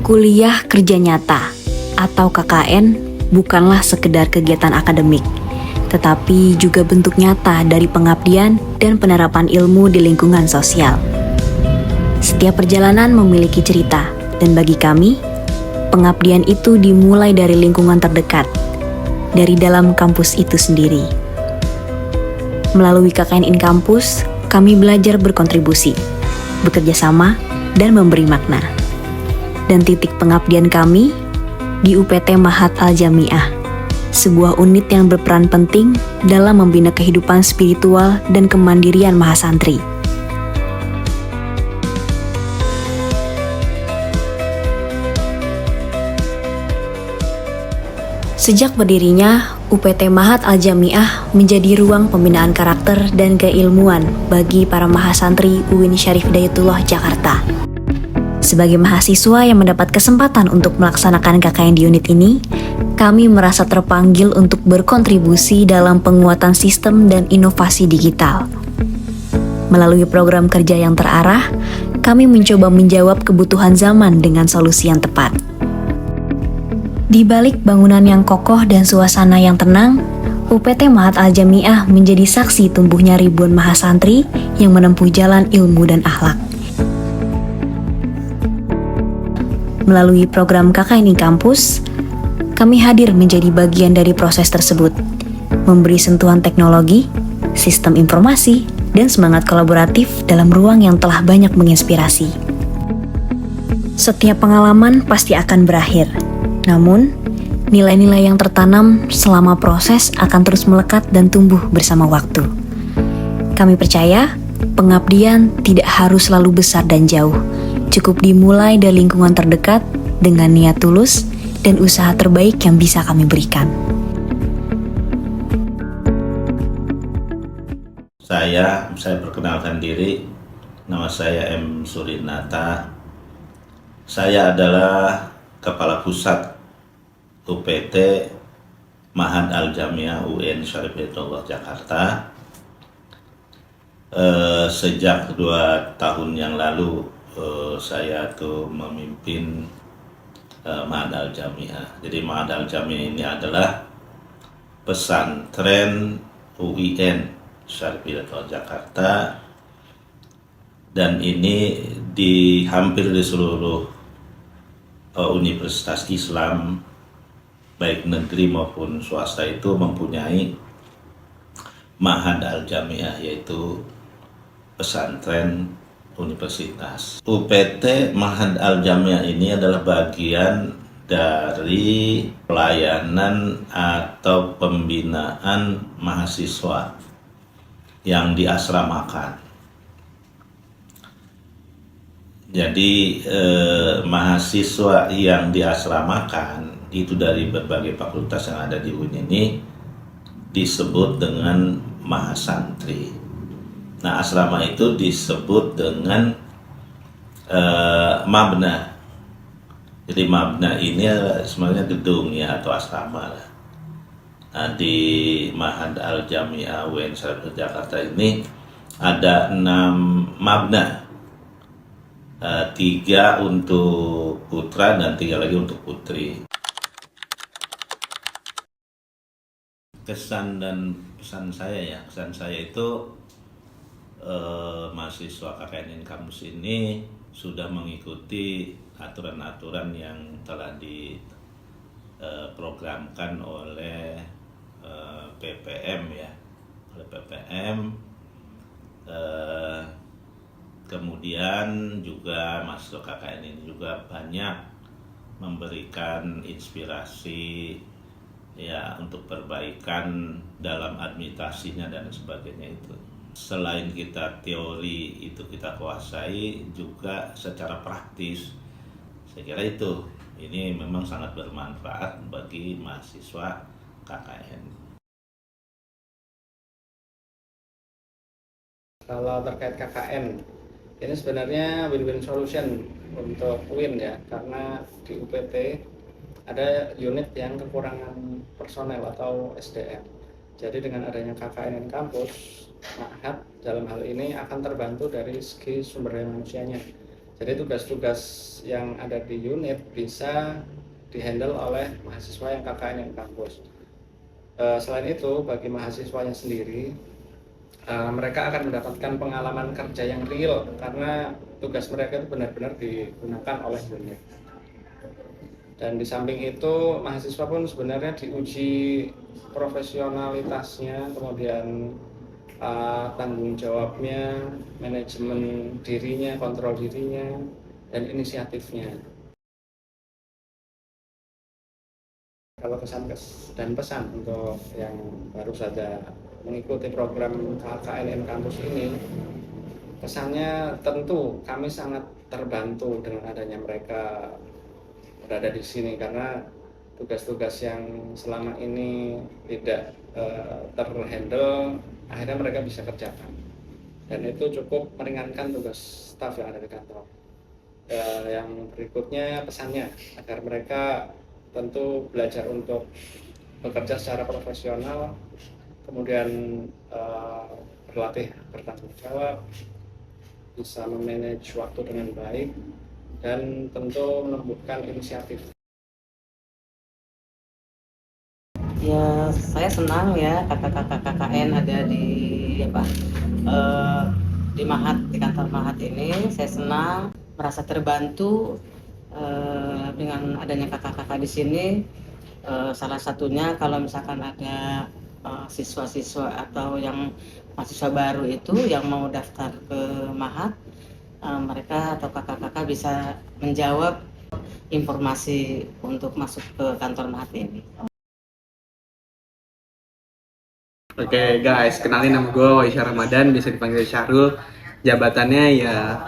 Kuliah Kerja Nyata atau KKN bukanlah sekedar kegiatan akademik, tetapi juga bentuk nyata dari pengabdian dan penerapan ilmu di lingkungan sosial. Setiap perjalanan memiliki cerita, dan bagi kami, pengabdian itu dimulai dari lingkungan terdekat, dari dalam kampus itu sendiri. Melalui KKN in Kampus, kami belajar berkontribusi, bekerja sama, dan memberi makna. Dan titik pengabdian kami di UPT Mahat Al-Jamiah, sebuah unit yang berperan penting dalam membina kehidupan spiritual dan kemandirian mahasantri. Sejak berdirinya, UPT Mahat Al-Jamiah menjadi ruang pembinaan karakter dan keilmuan bagi para mahasantri UIN Syarif Hidayatullah Jakarta. Sebagai mahasiswa yang mendapat kesempatan untuk melaksanakan KKN di unit ini, kami merasa terpanggil untuk berkontribusi dalam penguatan sistem dan inovasi digital. Melalui program kerja yang terarah, kami mencoba menjawab kebutuhan zaman dengan solusi yang tepat. Di balik bangunan yang kokoh dan suasana yang tenang, UPT Mahat Al-Jamiah menjadi saksi tumbuhnya ribuan mahasantri yang menempuh jalan ilmu dan akhlak. Melalui program KKN in Kampus, kami hadir menjadi bagian dari proses tersebut, memberi sentuhan teknologi, sistem informasi, dan semangat kolaboratif dalam ruang yang telah banyak menginspirasi. Setiap pengalaman pasti akan berakhir, namun nilai-nilai yang tertanam selama proses akan terus melekat dan tumbuh bersama waktu. Kami percaya, pengabdian tidak harus selalu besar dan jauh. Cukup dimulai dari lingkungan terdekat dengan niat tulus dan usaha terbaik yang bisa kami berikan. Saya perkenalkan diri, nama saya M. Surinata. Saya adalah Kepala Pusat UPT Mahat Al-Jamiah UIN Syarif Hidayatullah Jakarta. Sejak 2 tahun yang lalu saya tuh memimpin Mahat Al-Jamiah. Jadi Mahat Al-Jamiah ini adalah pesantren UIN Syarif Hidayatullah Jakarta, dan ini hampir di seluruh universitas Islam baik negeri maupun swasta itu mempunyai Mahat Al-Jamiah, yaitu pesantren universitas. UPT Mahat Al-Jamiah ini adalah bagian dari pelayanan atau pembinaan mahasiswa yang diasramakan. Jadi mahasiswa yang diasramakan itu dari berbagai fakultas yang ada di UIN ini disebut dengan mahasantri. Nah, asrama itu disebut dengan mabna. Jadi mabna ini sebenarnya gedung ya, atau asrama lah. Nah, di Mahat Al-Jamiah UIN Syarif Jakarta ini ada 6 mabna. 3 untuk putra dan 3 lagi untuk putri. Kesan dan pesan saya itu mahasiswa KKN in Kampus ini sudah mengikuti aturan-aturan yang telah diprogramkan oleh PPM ya, oleh PPM. Kemudian juga mahasiswa KKN ini juga banyak memberikan inspirasi ya untuk perbaikan dalam administrasinya dan sebagainya itu. Selain kita teori itu kita kuasai, juga secara praktis saya kira ini memang sangat bermanfaat bagi mahasiswa KKN. Kalau terkait KKN, ini sebenarnya win-win solution untuk UIN ya, karena di UPT ada unit yang kekurangan personel atau SDM. Jadi dengan adanya KKN in Kampus, Mahat dalam hal ini akan terbantu dari segi sumber daya manusianya. Jadi tugas-tugas yang ada di unit bisa dihandle oleh mahasiswa yang KKN kampus. Selain itu, bagi mahasiswanya sendiri, mereka akan mendapatkan pengalaman kerja yang real karena tugas mereka itu benar-benar digunakan oleh unit. Dan di samping itu, mahasiswa pun sebenarnya diuji profesionalitasnya, kemudian tanggung jawabnya, manajemen dirinya, kontrol dirinya, dan inisiatifnya. Kalau kesan dan pesan untuk yang baru saja mengikuti program KKN kampus ini, kesannya tentu kami sangat terbantu dengan adanya mereka berada di sini, karena tugas-tugas yang selama ini tidak terhandle akhirnya mereka bisa kerjakan, dan itu cukup meringankan tugas staf yang ada di kantor. Yang berikutnya pesannya agar mereka tentu belajar untuk bekerja secara profesional, kemudian berlatih bertanggung jawab, bisa memanage waktu dengan baik, dan tentu menumbuhkan inisiatif. Ya, saya senang ya kakak-kakak KKN ada di di Mahat, di kantor Mahat ini. Saya senang, merasa terbantu dengan adanya kakak-kakak di sini. Salah satunya kalau misalkan ada siswa-siswa atau yang mahasiswa baru itu yang mau daftar ke Mahat, mereka atau kakak-kakak bisa menjawab informasi untuk masuk ke kantor Mahat ini. Oke guys, kenalin nama gue Waisya Ramadan, bisa dipanggil Syahrul. Jabatannya ya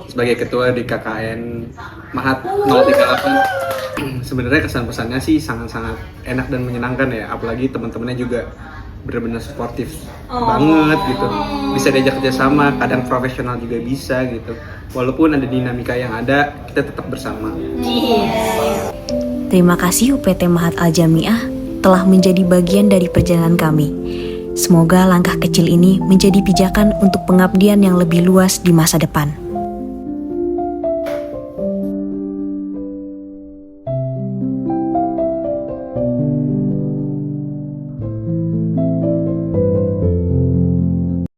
sebagai ketua di KKN Mahat 038. Sebenarnya kesan pesannya sih sangat-sangat enak dan menyenangkan ya, apalagi teman-temannya juga benar-benar suportif banget gitu. Bisa diajak kerjasama, kadang profesional juga bisa gitu. Walaupun ada dinamika yang ada, kita tetap bersama. Terima kasih UPT Mahat Al-Jamiah telah menjadi bagian dari perjalanan kami. Semoga langkah kecil ini menjadi pijakan untuk pengabdian yang lebih luas di masa depan.